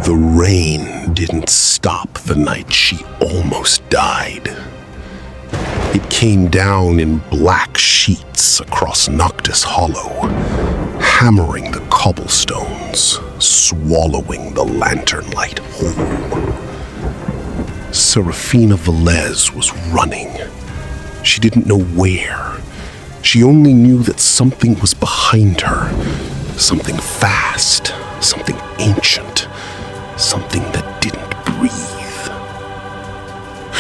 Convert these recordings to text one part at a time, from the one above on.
The rain didn't stop the night she almost died. It came down in black sheets across Noctis Hollow, hammering the cobblestones, swallowing the lantern light whole. Seraphina Valez was running. She didn't know where. She only knew that something was behind her. Something fast, something ancient, something that didn't breathe.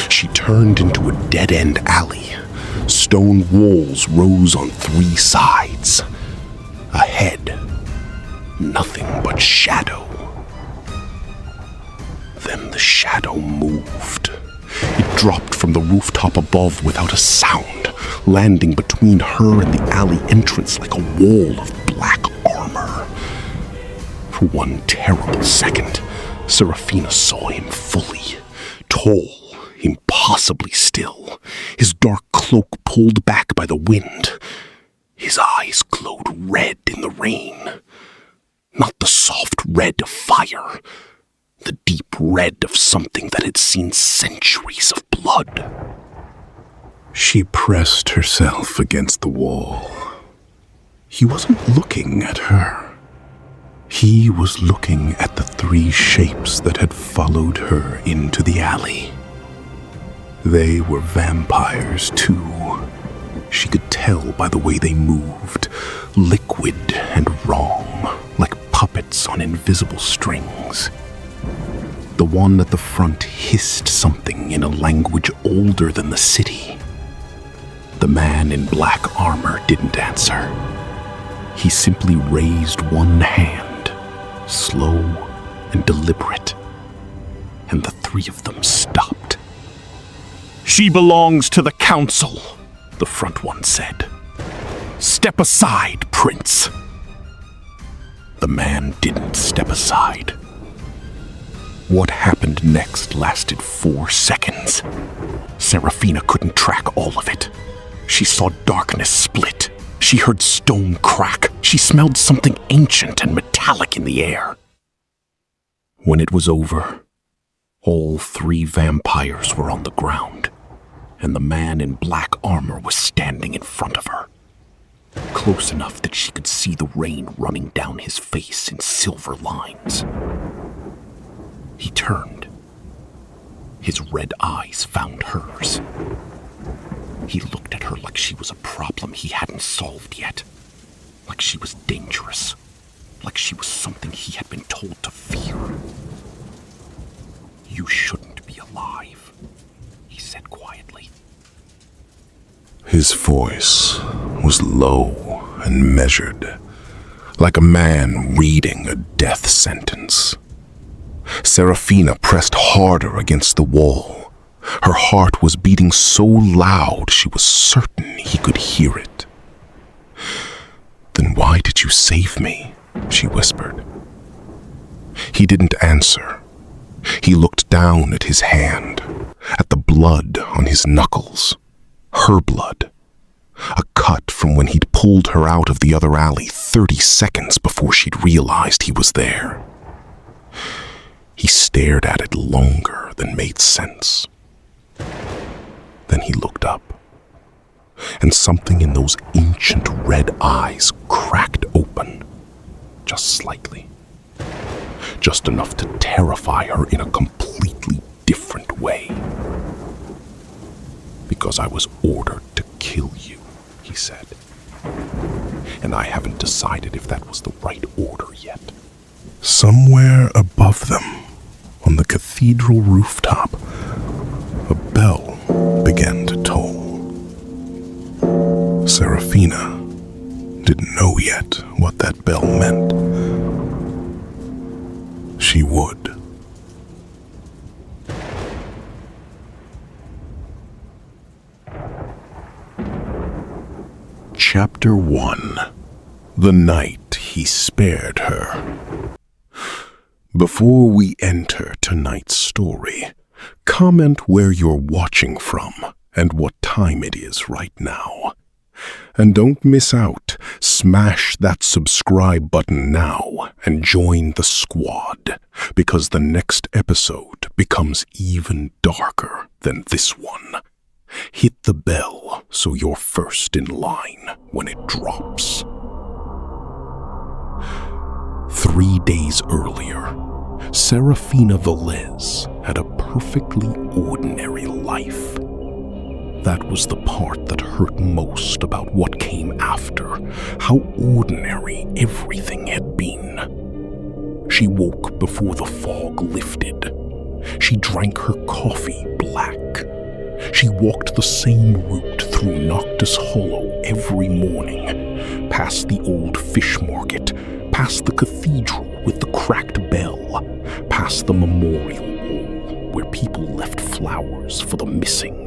She turned into a dead-end alley. Stone walls rose on 3 sides. Ahead, nothing but shadow. Then the shadow moved. It dropped from the rooftop above without a sound, landing between her and the alley entrance like a wall of black armor. For one terrible second, Seraphina saw him fully, tall, impossibly still, his dark cloak pulled back by the wind. His eyes glowed red in the rain. Not the soft red of fire, the deep red of something that had seen centuries of blood. She pressed herself against the wall. He wasn't looking at her. He was looking at the 3 shapes that had followed her into the alley. They were vampires, too. She could tell by the way they moved, liquid and wrong, like puppets on invisible strings. The one at the front hissed something in a language older than the city. The man in black armor didn't answer. He simply raised one hand, slow and deliberate, and the 3 of them stopped. "She belongs to the council," the front one said. "Step aside, Prince." The man didn't step aside. What happened next lasted 4 seconds. Seraphina couldn't track all of it. She saw darkness split. She heard stone crack. She smelled something ancient and metallic in the air. When it was over, all 3 vampires were on the ground, and the man in black armor was standing in front of her, close enough that she could see the rain running down his face in silver lines. He turned. His red eyes found hers. He looked at her like she was a problem he hadn't solved yet, like she was dangerous, like she was something he had been told to fear. "You shouldn't be alive," he said quietly. His voice was low and measured, like a man reading a death sentence. Seraphina pressed harder against the wall. Her heart was beating so loud she was certain he could hear it. "Then why did you save me?" she whispered. He didn't answer. He looked down at his hand, at the blood on his knuckles. Her blood. A cut from when he'd pulled her out of the other alley 30 seconds before she'd realized he was there. He stared at it longer than made sense. Then he looked up, and something in those ancient red eyes cracked open, just slightly. Just enough to terrify her in a completely different way. "Because I was ordered to kill you," he said. "And I haven't decided if that was the right order yet." Somewhere above them, on the cathedral rooftop, a bell began to toll. Seraphina didn't know yet what that bell meant. She would. Chapter 1. The Night He Spared Her. Before we enter tonight's story, comment where you're watching from and what time it is right now. And don't miss out. Smash that subscribe button now and join the squad, because the next episode becomes even darker than this one. Hit the bell so you're first in line when it drops. 3 days earlier, Seraphina Valez had a perfectly ordinary life. That was the part that hurt most about what came after, how ordinary everything had been. She woke before the fog lifted. She drank her coffee black. She walked the same route through Noctis Hollow every morning, past the old fish market, past the cathedral with the cracked bell, past the memorial wall where people left flowers for the missing.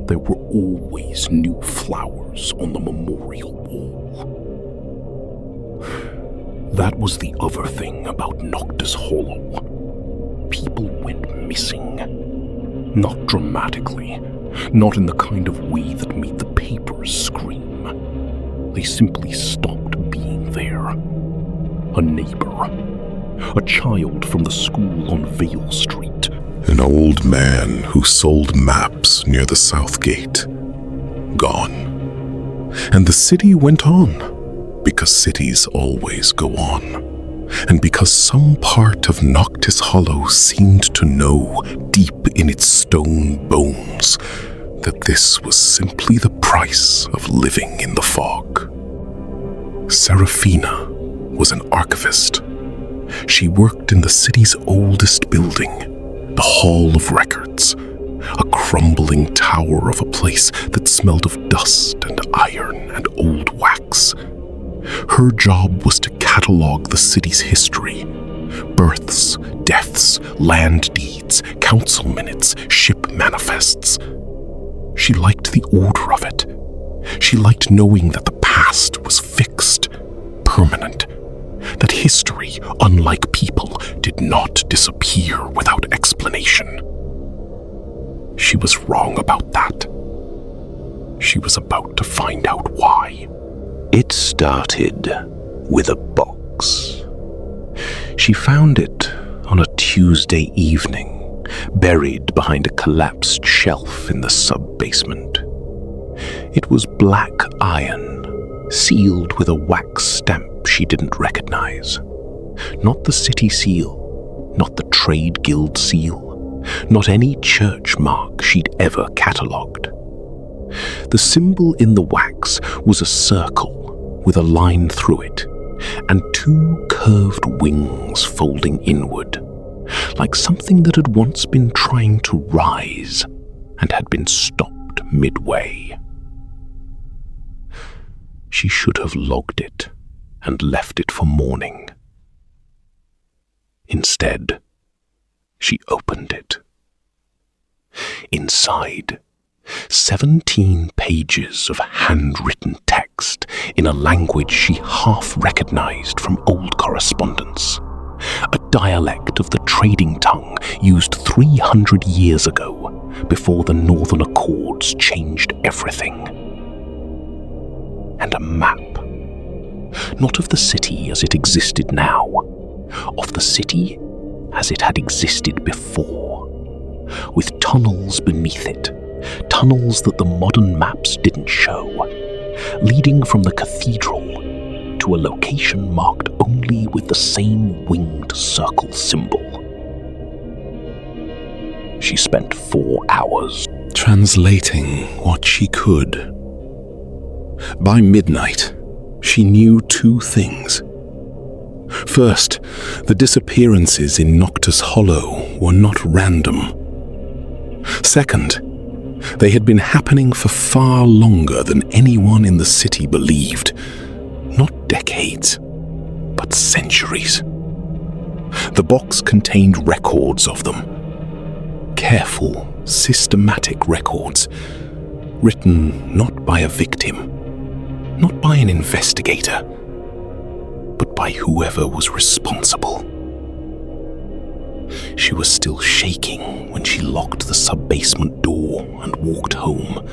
There were always new flowers on the memorial wall. That was the other thing about Noctis Hollow. People went missing. Not dramatically, not in the kind of way that made the papers scream. They simply stopped being there. A neighbor, a child from the school on Vale Street, An old man who sold maps near the south gate. Gone. And the city went on, because cities always go on. And because some part of Noctis Hollow seemed to know, deep in its stone bones, that this was simply the price of living in the fog. Seraphina was an archivist. She worked in the city's oldest building, the Hall of Records, a crumbling tower of a place that smelled of dust and iron and old wax. Her job was to catalog the city's history: births, deaths, land deeds, council minutes, ship manifests. She liked the order of it. She liked knowing that the past was fixed, permanent, that history, unlike people, did not disappear without explanation. She was wrong about that. She was about to find out why. It started with a box. She found it on a Tuesday evening, buried behind a collapsed shelf in the sub-basement. It was black iron, sealed with a wax stamp she didn't recognize. Not the city seal, not the trade guild seal, not any church mark she'd ever catalogued. The symbol in the wax was a circle with a line through it, and two curved wings folding inward, like something that had once been trying to rise and had been stopped midway. She should have logged it and left it for morning. Instead, she opened it. Inside, 17 pages of handwritten text in a language she half recognized from old correspondence, a dialect of the trading tongue used 300 years ago, before the Northern Accords changed everything. And a map, not of the city as it existed now, of the city as it had existed before, with tunnels beneath it, tunnels that the modern maps didn't show, leading from the cathedral to a location marked only with the same winged circle symbol. She spent 4 hours translating what she could. By midnight, she knew 2 things. First, the disappearances in Noctis Hollow were not random. Second, they had been happening for far longer than anyone in the city believed. Not decades, but centuries. The box contained records of them. Careful, systematic records, written not by a victim, not by an investigator, but by whoever was responsible. She was still shaking when she locked the sub-basement door and walked home.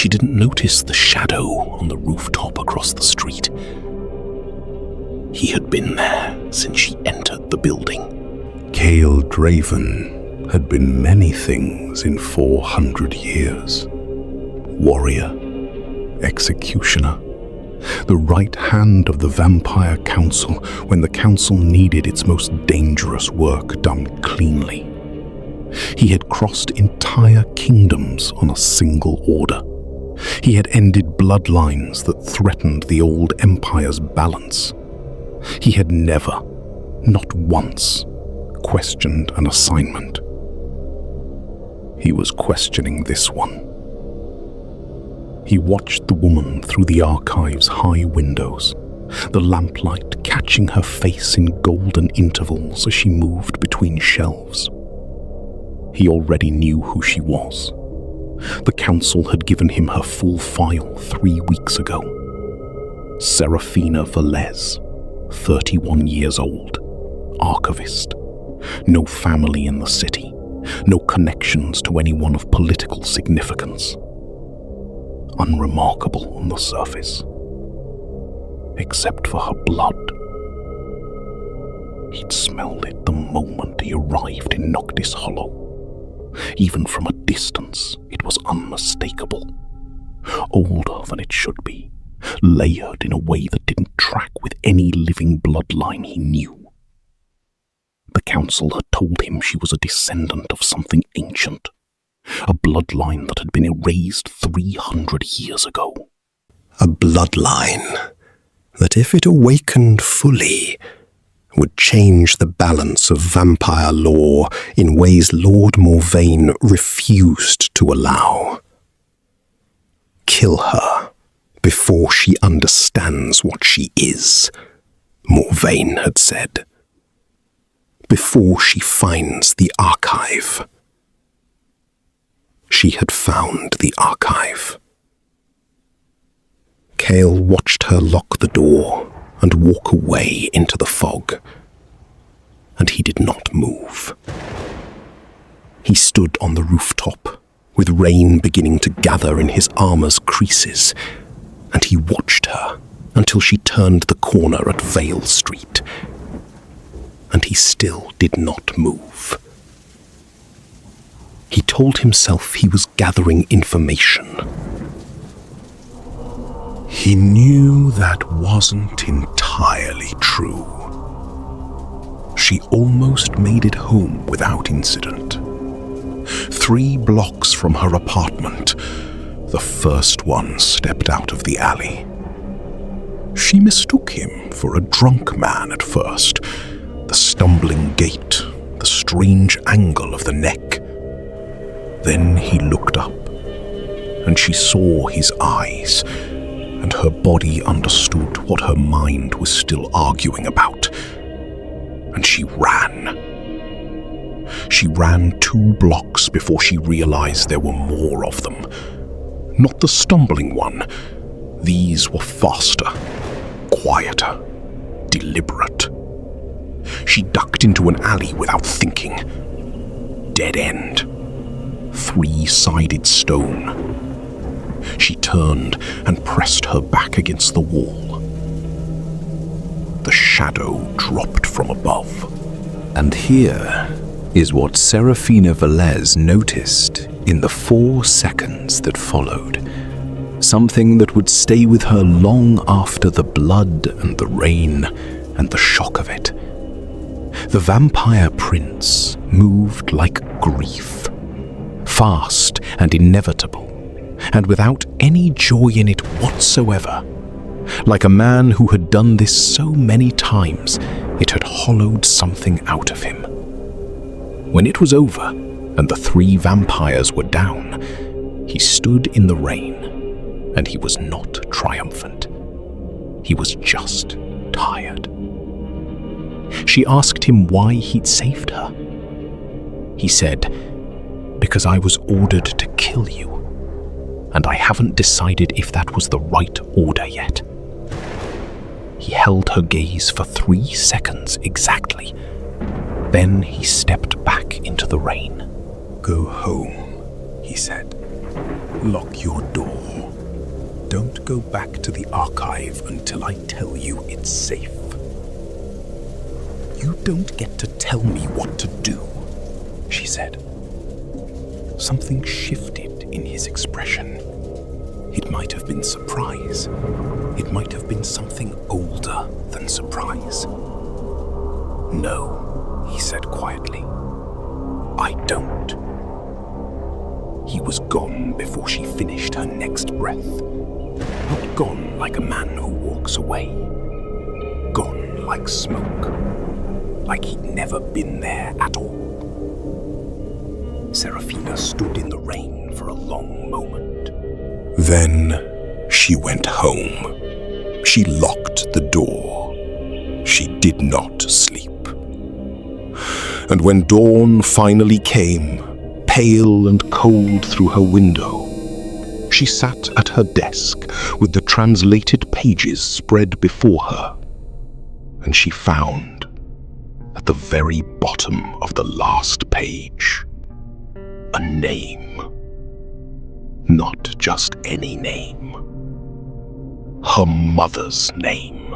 She didn't notice the shadow on the rooftop across the street. He had been there since she entered the building. Kael Draven had been many things in 400 years. Warrior, executioner, the right hand of the Vampire Council when the Council needed its most dangerous work done cleanly. He had crossed entire kingdoms on a single order. He had ended bloodlines that threatened the old empire's balance. He had never, not once, questioned an assignment. He was questioning this one. He watched the woman through the archive's high windows, the lamplight catching her face in golden intervals as she moved between shelves. He already knew who she was. The council had given him her full file 3 weeks ago. Seraphina Valez, 31 years old, archivist, no family in the city, no connections to anyone of political significance. Unremarkable on the surface, except for her blood. He'd smelled it the moment he arrived in Noctis Hollow. Even from a distance, it was unmistakable. Older than it should be, layered in a way that didn't track with any living bloodline he knew. The council had told him she was a descendant of something ancient, a bloodline that had been erased 300 years ago. A bloodline that, if it awakened fully, would change the balance of vampire law in ways Lord Morvain refused to allow. Kill her before she understands what she is, Morvain had said. Before she finds the archive. She had found the archive. Kael watched her lock the door and walk away into the fog, and he did not move. He stood on the rooftop, with rain beginning to gather in his armor's creases, and he watched her until she turned the corner at Vale Street, and he still did not move. He told himself he was gathering information. He knew that wasn't entirely true. She almost made it home without incident. 3 blocks from her apartment, the first one stepped out of the alley. She mistook him for a drunk man at first, the stumbling gait, the strange angle of the neck. Then he looked up, and she saw his eyes, and her body understood what her mind was still arguing about. And she ran. She ran 2 blocks before she realized there were more of them. Not the stumbling one. These were faster, quieter, deliberate. She ducked into an alley without thinking. Dead end. 3-sided stone. She turned and pressed her back against the wall. The shadow dropped from above. And here is what Seraphina Valez noticed in the 4 seconds that followed. Something that would stay with her long after the blood and the rain and the shock of it. The vampire prince moved like grief, fast and inevitable, and without any joy in it whatsoever. Like a man who had done this so many times, it had hollowed something out of him. When it was over, and the 3 vampires were down, he stood in the rain, and he was not triumphant. He was just tired. She asked him why he'd saved her. He said, "Because I was ordered to kill you, and I haven't decided if that was the right order yet." He held her gaze for 3 seconds exactly. Then he stepped back into the rain. "Go home," he said. "Lock your door." Don't go back to the archive until I tell you it's safe. You don't get to tell me what to do, she said. Something shifted in his expression. It might have been surprise. It might have been something older than surprise. No, he said quietly. I don't. He was gone before she finished her next breath. Not gone like a man who walks away. Gone like smoke. Like he'd never been there at all. Seraphina stood in the rain for a long moment. Then she went home. She locked the door. She did not sleep. And when dawn finally came, pale and cold through her window, she sat at her desk with the translated pages spread before her, and she found, at the very bottom of the last page, a name. Not just any name. Her mother's name.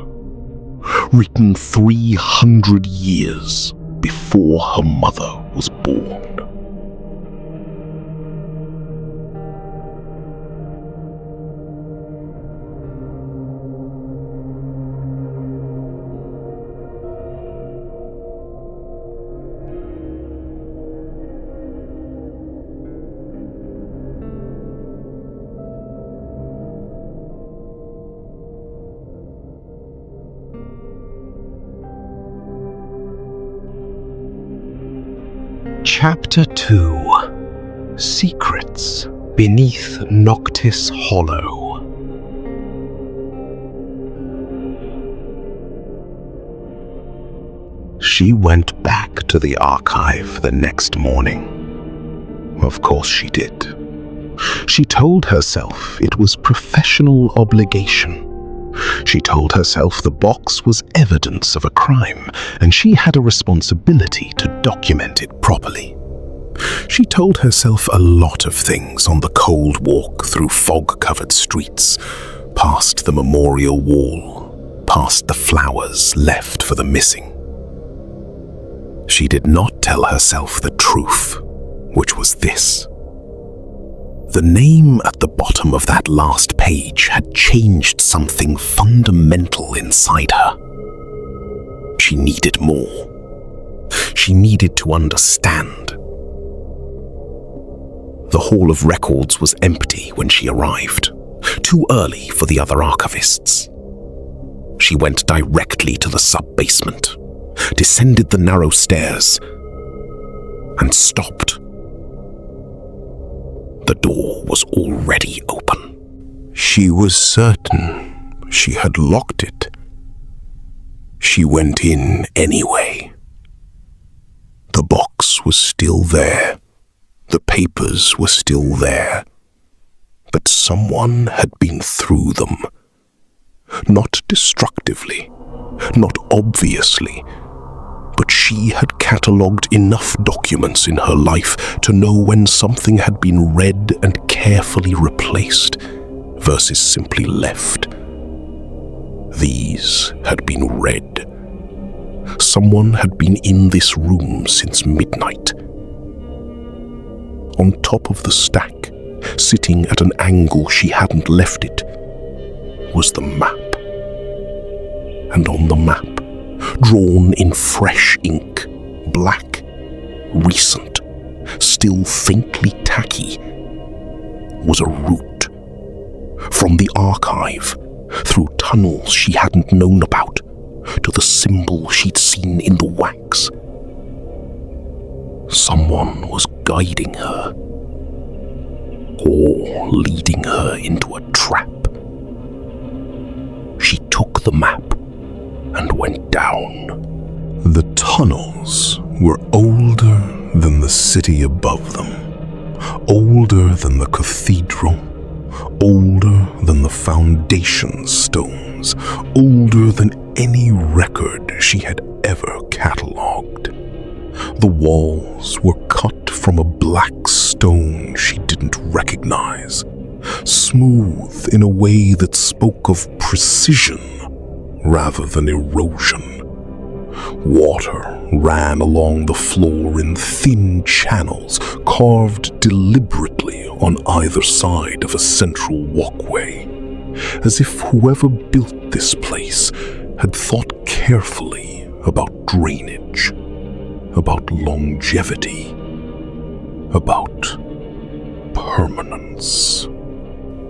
Written 300 years before her mother was born. Chapter 2: Secrets Beneath Noctis Hollow. She went back to the archive the next morning. Of course she did. She told herself it was professional obligation. She told herself the box was evidence of a crime, and she had a responsibility to document it properly. She told herself a lot of things on the cold walk through fog-covered streets, past the memorial wall, past the flowers left for the missing. She did not tell herself the truth, which was this. The name at the bottom of that last page had changed something fundamental inside her. She needed more. She needed to understand. The Hall of Records was empty when she arrived, too early for the other archivists. She went directly to the sub-basement, descended the narrow stairs, and stopped. The door was already open. She was certain she had locked it. She went in anyway. The box was still there. The papers were still there. But someone had been through them. Not destructively, not obviously, but she had catalogued enough documents in her life to know when something had been read and carefully replaced versus simply left. These had been read. Someone had been in this room since midnight. On top of the stack, sitting at an angle she hadn't left it, was the map. And on the map, drawn in fresh ink, black, recent, still faintly tacky, was a route. From the archive, through tunnels she hadn't known about, to the symbol she'd seen in the wax. Someone was guiding her, or leading her into a trap. She took the map and went down. The tunnels were older than the city above them, older than the cathedral, older than the foundation stones, older than any record she had ever catalogued. The walls were cut from a black stone she didn't recognize, smooth in a way that spoke of precision rather than erosion. Water ran along the floor in thin channels carved deliberately on either side of a central walkway, as if whoever built this place had thought carefully about drainage, about longevity, about permanence.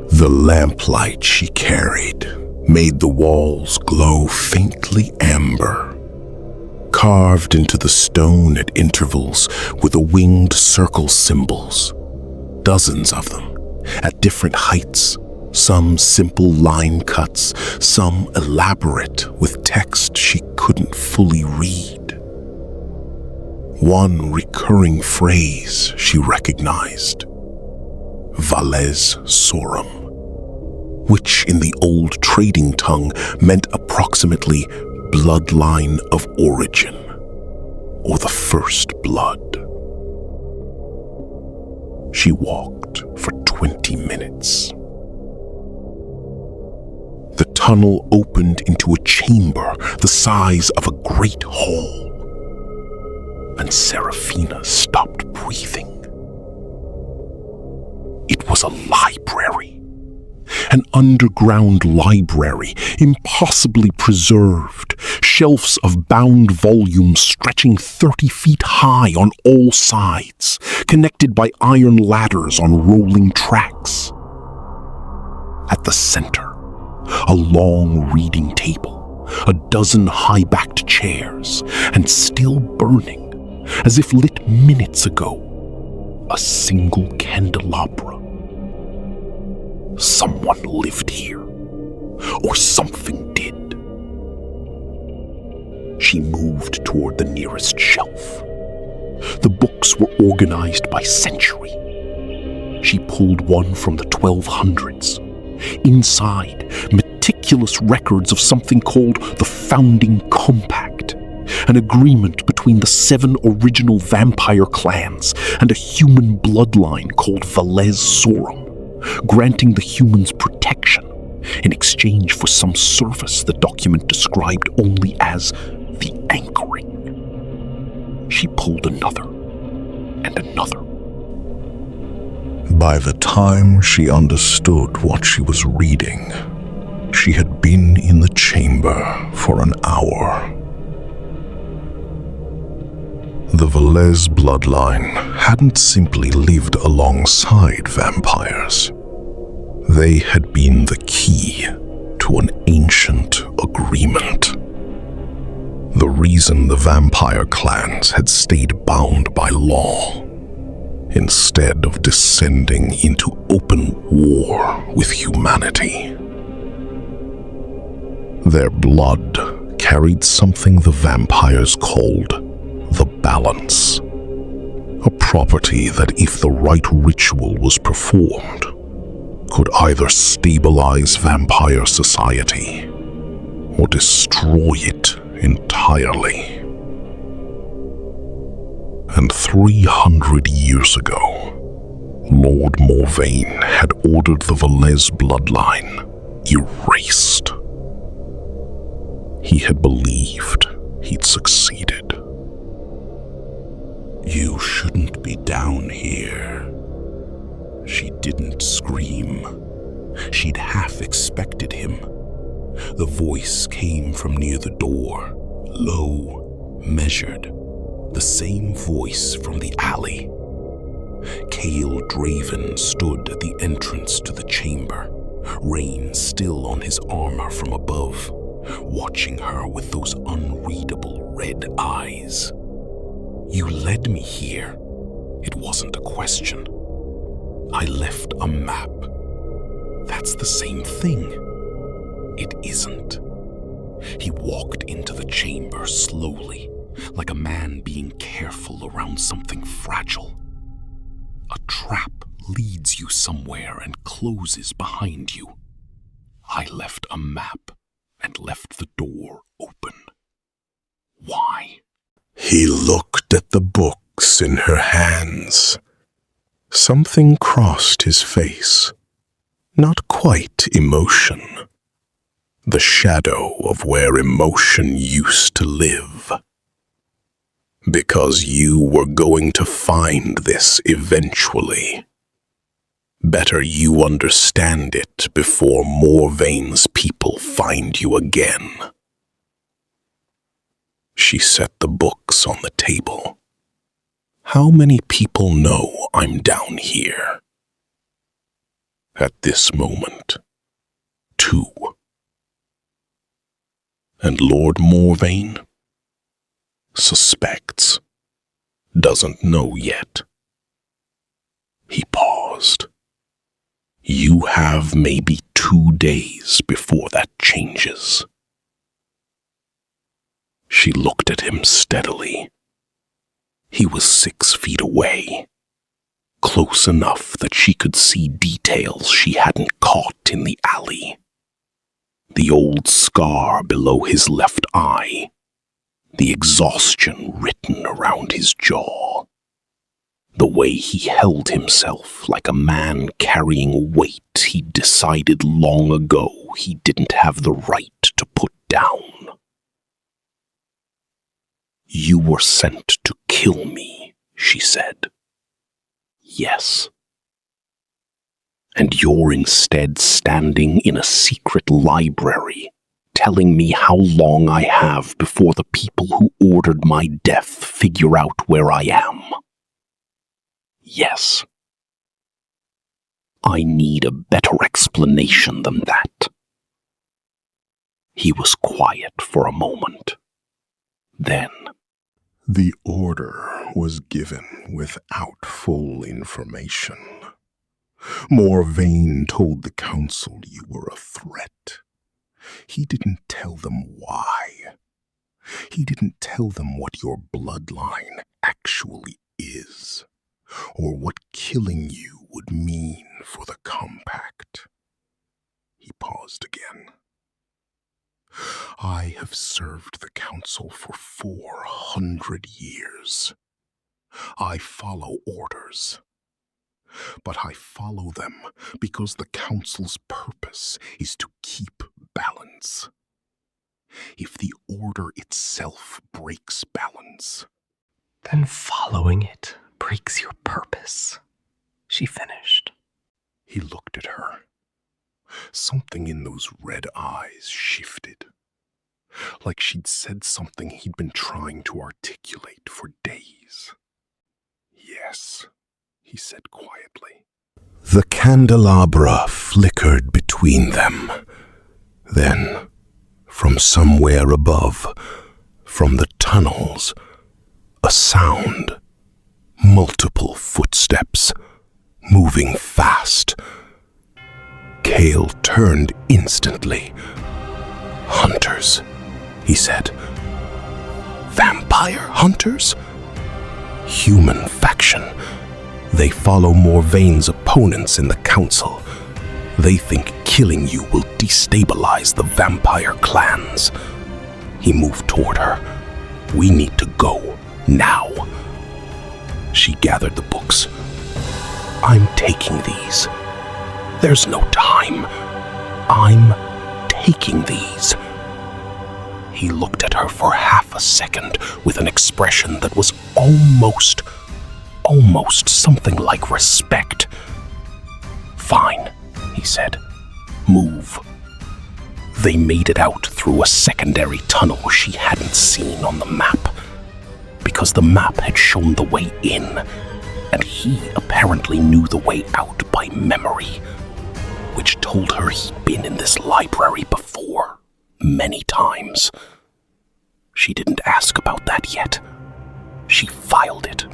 The lamplight she carried made the walls glow faintly amber. Carved into the stone at intervals were the winged circle symbols, dozens of them, at different heights, some simple line cuts, some elaborate with text she couldn't fully read. One recurring phrase she recognized, Valez Sorum, which in the old trading tongue meant approximately bloodline of origin, or the first blood. She walked for 20 minutes. The tunnel opened into a chamber the size of a great hall, and Seraphina stopped breathing. It was a library. An underground library, impossibly preserved, shelves of bound volumes stretching 30 feet high on all sides, connected by iron ladders on rolling tracks. At the center, a long reading table, a dozen high-backed chairs, and still burning, as if lit minutes ago, a single candelabra. Someone lived here, or something did. She moved toward the nearest shelf. The books were organized by century. She pulled one from the 1200s. Inside, meticulous records of something called the Founding Compact, an agreement between the 7 original vampire clans and a human bloodline called Valez Sorum, granting the humans protection in exchange for some service the document described only as the anchoring. She pulled another and another. By the time she understood what she was reading, she had been in the chamber for an hour. The Valez bloodline hadn't simply lived alongside vampires. They had been the key to an ancient agreement. The reason the vampire clans had stayed bound by law, instead of descending into open war with humanity. Their blood carried something the vampires called the balance, a property that, if the right ritual was performed, could either stabilize vampire society or destroy it entirely. And 300 years ago, Lord Morvain had ordered the Valez bloodline erased. He had believed he'd succeeded. "You shouldn't be down here." She didn't scream. She'd half expected him. The voice came from near the door, low, measured, the same voice from the alley. Kael Draven stood at the entrance to the chamber, rain still on his armor from above, watching her with those unreadable red eyes. "You led me here. It wasn't a question. I left a map. That's the same thing." "It isn't." He walked into the chamber slowly, like a man being careful around something fragile. A trap leads you somewhere and closes behind you. I left a map and left the door open. Why? He looked at the books in her hands. Something crossed his face. Not quite emotion. The shadow of where emotion used to live. Because you were going to find this eventually. Better you understand it before Morvaine's people find you again. She set the books on the table. How many people know I'm down here? At this moment, 2. And Lord Morvaine suspects, doesn't know yet. He paused. You have maybe 2 days before that changes. She looked at him steadily. He was 6 feet away, close enough that she could see details she hadn't caught in the alley. The old scar below his left eye, the exhaustion written around his jaw, the way he held himself like a man carrying weight he'd decided long ago he didn't have the right to put down. You were sent to kill me, she said. Yes. And you're instead standing in a secret library, telling me how long I have before the people who ordered my death figure out where I am. Yes. I need a better explanation than that. He was quiet for a moment. Then, The order was given without full information. Morvaine told the council you were a threat. He didn't tell them why. He didn't tell them what your bloodline actually is, or what killing you would mean for the compact. He paused again. I have served the council for 400 years. I follow orders. But I follow them because the council's purpose is to keep balance. If the order itself breaks balance, then following it breaks your purpose, she finished. He looked at her. Something in those red eyes shifted, like she'd said something he'd been trying to articulate for days. Yes, he said quietly. The candelabra flickered between them. Then, from somewhere above, from the tunnels, a sound. Multiple footsteps, moving fast. Kael turned instantly. Hunters, he said. Vampire hunters? Human faction. They follow Morvaine's opponents in the council. They think killing you will destabilize the vampire clans. He moved toward her. We need to go, now. She gathered the books. I'm taking these. There's no time. I'm taking these. He looked at her for half a second with an expression that was almost something like respect. Fine, he said. Move. They made it out through a secondary tunnel she hadn't seen on the map, because the map had shown the way in, and he apparently knew the way out by memory, which told her he'd been in this library before, many times. She didn't ask about that yet. She filed it.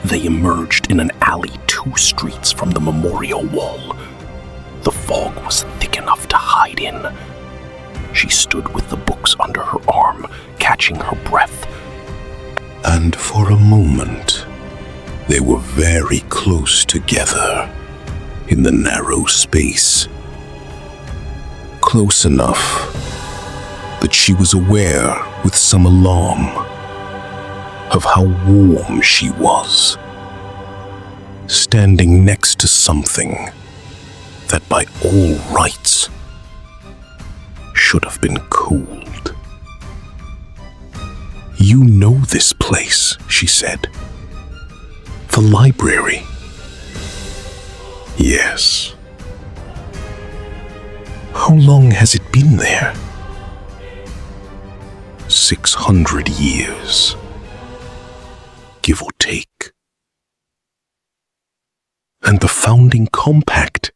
They emerged in an alley 2 streets from the memorial wall. The fog was thick enough to hide in. She stood with the books under her arm, catching her breath. And for a moment, they were very close together in the narrow space. Close enough that she was aware with some alarm of how warm she was, standing next to something that by all rights should have been cooled. "You know this place," she said. "The library." "Yes." "How long has it been there?" 600 years, give or take. "And the founding compact,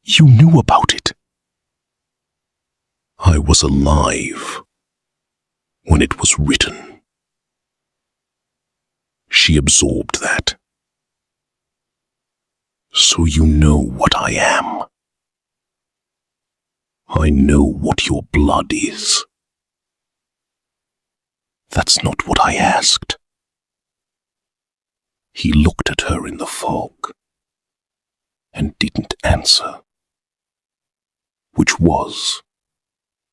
you knew about it?" "I was alive when it was written." She absorbed that. "So you know what I am. I know what your blood is." "That's not what I asked." He looked at her in the fog and didn't answer. Which was,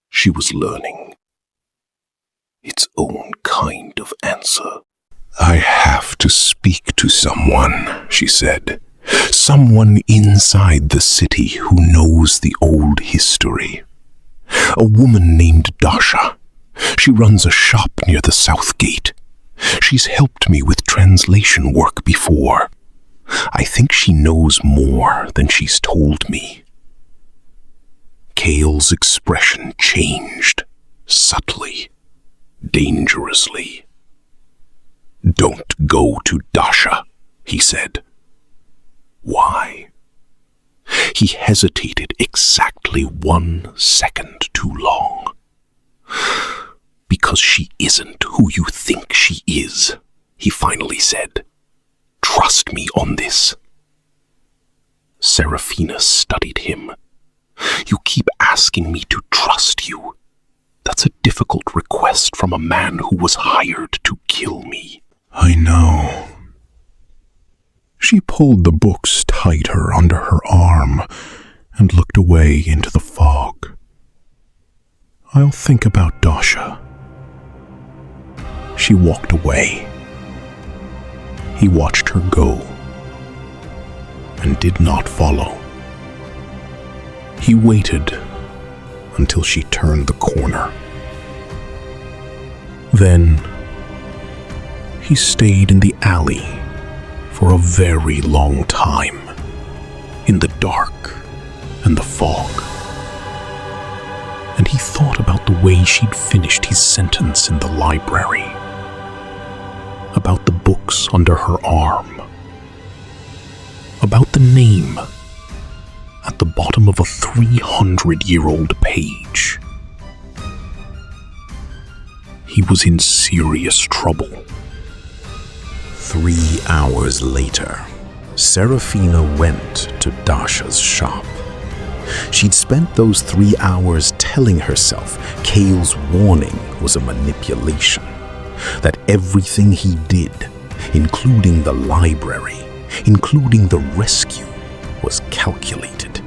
she was learning, its own kind of answer. "I have to speak to someone," she said. "Someone inside the city who knows the old history. A woman named Dasha. She runs a shop near the South Gate. She's helped me with translation work before. I think she knows more than she's told me." Kael's expression changed, subtly, dangerously. "Don't go to Dasha," he said. "Why?" He hesitated exactly 1 second too long. "Because she isn't who you think she is," he finally said. "Trust me on this." Seraphina studied him. "You keep asking me to trust you. That's a difficult request from a man who was hired to kill me." "I know." She pulled the books tighter under her arm and looked away into the fog. "I'll think about Dasha." She walked away. He watched her go and did not follow. He waited until she turned the corner. Then he stayed in the alley for a very long time, in the dark and the fog. And he thought about the way she'd finished his sentence in the library, about the books under her arm, about the name at the bottom of a 300-year-old page. He was in serious trouble. 3 hours later, Seraphina went to Dasha's shop. She'd spent those 3 hours telling herself Kael's warning was a manipulation, that everything he did, including the library, including the rescue, was calculated,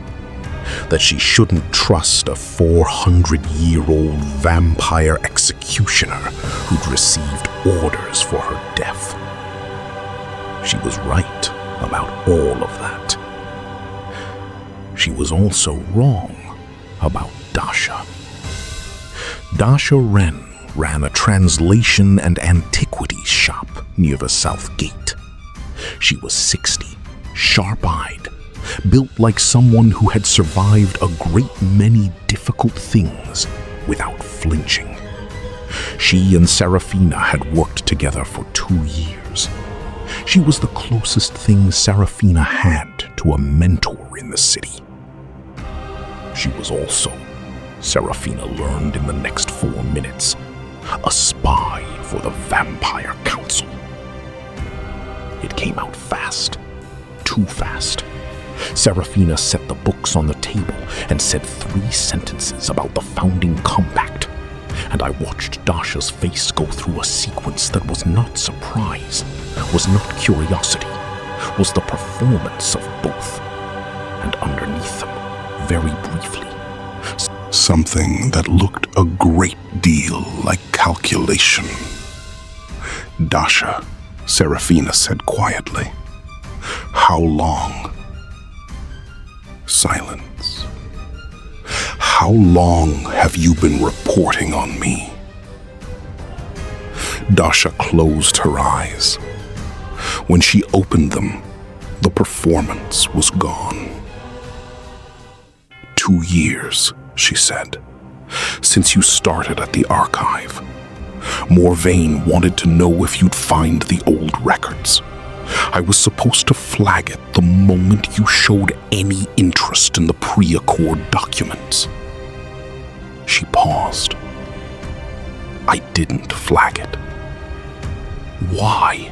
that she shouldn't trust a 400-year-old vampire executioner who'd received orders for her death. She was right about all of that. She was also wrong about Dasha. Dasha ran a translation and antiquities shop near the South Gate. She was 60, sharp-eyed, built like someone who had survived a great many difficult things without flinching. She and Seraphina had worked together for 2 years. She was the closest thing Seraphina had to a mentor in the city. She was also, Seraphina learned in the next 4 minutes, a spy for the Vampire Council. It came out fast, too fast. Seraphina set the books on the table and said 3 sentences about the founding compact, and I watched Dasha's face go through a sequence that was not surprise, was not curiosity, was the performance of both. And underneath them, very briefly, something that looked a great deal like calculation. "Dasha," Seraphina said quietly. "How long?" Silence. How long have you been reporting on me? Dasha closed her eyes. When she opened them, the performance was gone. 2 years, she said, since you started at the archive. Morvain wanted to know if you'd find the old records. I was supposed to flag it the moment you showed any interest in the pre-accord documents. She paused. I didn't flag it. Why?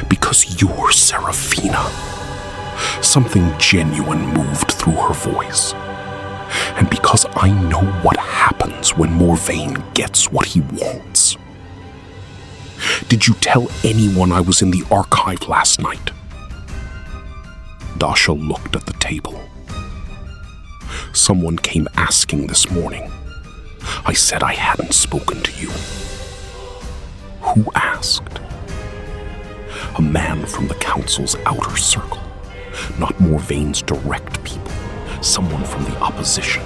Because you're Seraphina. Something genuine moved through her voice. And because I know what happens when Morvain gets what he wants. Did you tell anyone I was in the archive last night? Dasha looked at the table. Someone came asking this morning. I said I hadn't spoken to you. Who asked? A man from the council's outer circle. Not Morvain's direct people. Someone from the opposition.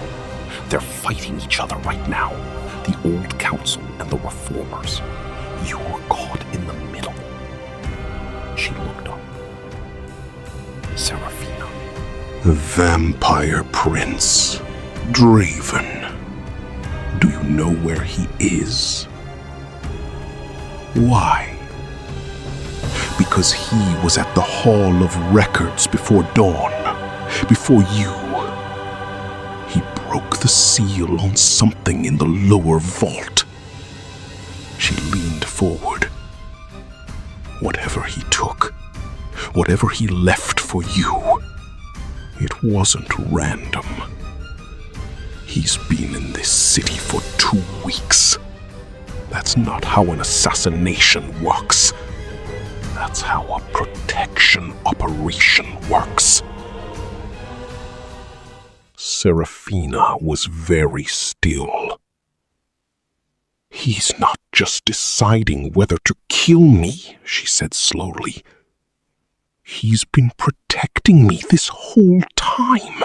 They're fighting each other right now. The old council and the reformers. You're caught in the middle. She looked up. Seraphina. The Vampire Prince, Draven. Do you know where he is? Why? Because he was at the Hall of Records before dawn, before you. He broke the seal on something in the lower vault. She leaned forward. Whatever he took, whatever he left for you, it wasn't random. He's been in this city for 2 weeks. That's not how an assassination works. That's how a protection operation works. Seraphina was very still. He's not just deciding whether to kill me, she said slowly. He's been protecting me this whole time.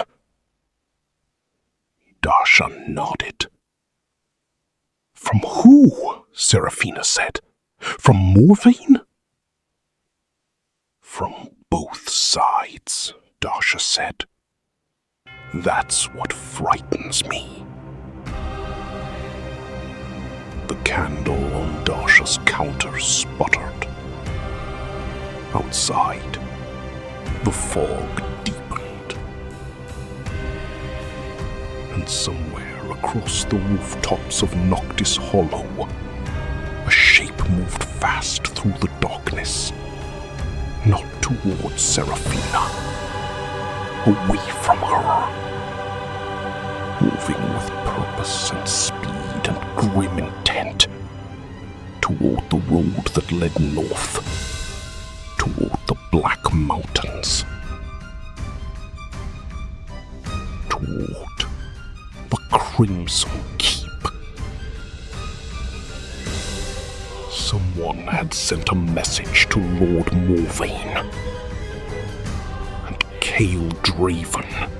Dasha nodded. From who? Seraphina said. From Morvain? From both sides, Dasha said. That's what frightens me. The candle on Dasha's counter sputtered. Outside, the fog deepened. And somewhere across the rooftops of Noctis Hollow, a shape moved fast through the darkness. Not towards Seraphina, away from her. Moving with purpose and speed and grim intent toward the road that led north, toward the Black Mountains, toward the Crimson Keep. Someone had sent a message to Lord Morvain, and Kael Draven